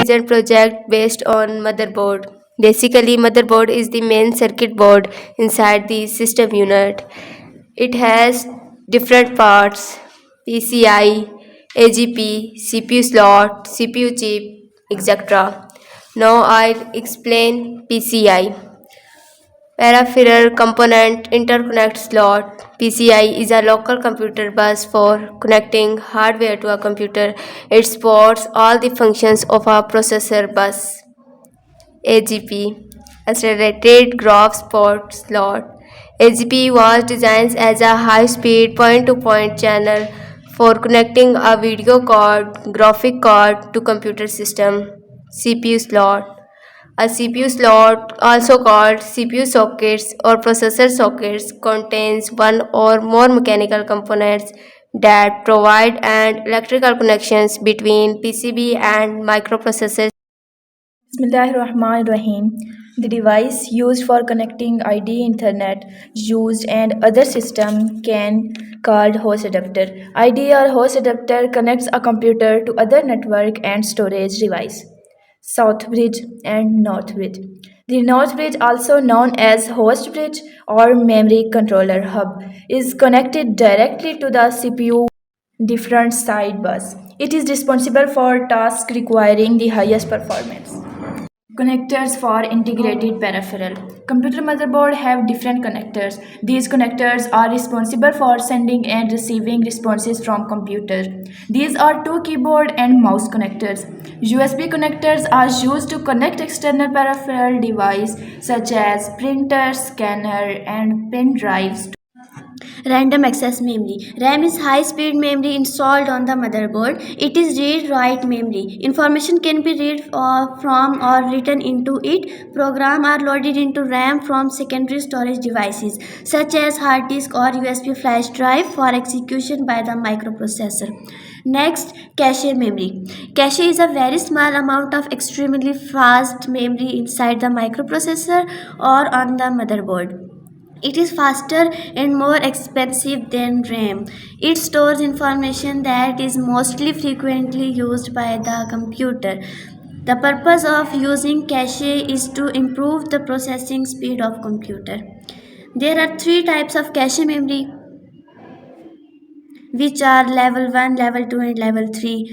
intelligent project based on motherboard. Basically, motherboard is the main circuit board inside the system unit. It has different parts: PCI, AGP, CPU slot, CPU chip, etc. Now I'll explain PCI. Peripheral Component Interconnect Slot (PCI) is a local computer bus for connecting hardware to a computer. It supports all the functions of a processor bus. AGP Accelerated Graph Port Slot. AGP was designed as a high-speed point-to-point channel for connecting a video card, graphic card to computer system. CPU slot. A CPU slot, also called CPU sockets or processor sockets, contains one or more mechanical components that provide an electrical connections between PCB and microprocessors. Bismillahirrahmanirrahim. The device used for connecting ID, internet, used and other system can called host adapter. ID or host adapter connects a computer to other network and storage device. South bridge and north bridge. The north bridge, also known as host bridge or memory controller hub, is connected directly to the CPU different side bus. It is responsible for tasks requiring the highest performance. Connectors for integrated peripheral. Computer motherboard have different connectors. These connectors are responsible for sending and receiving responses from computer. These are two keyboard and mouse connectors. USB connectors are used to connect external peripheral device such as printer, scanner and pen drives. Random access memory. RAM is high speed memory installed on the motherboard. It is read write memory. Information can be read from or written into it. Programs are loaded into RAM from secondary storage devices such as hard disk or USB flash drive for execution by the microprocessor. Next, cache memory. Cache is a very small amount of extremely fast memory inside the microprocessor or on the motherboard. It is faster and more expensive than RAM. It stores information that is mostly frequently used by the computer. The purpose of using cache is to improve the processing speed of computer. There are three types of cache memory, which are level 1, level 2 and level 3.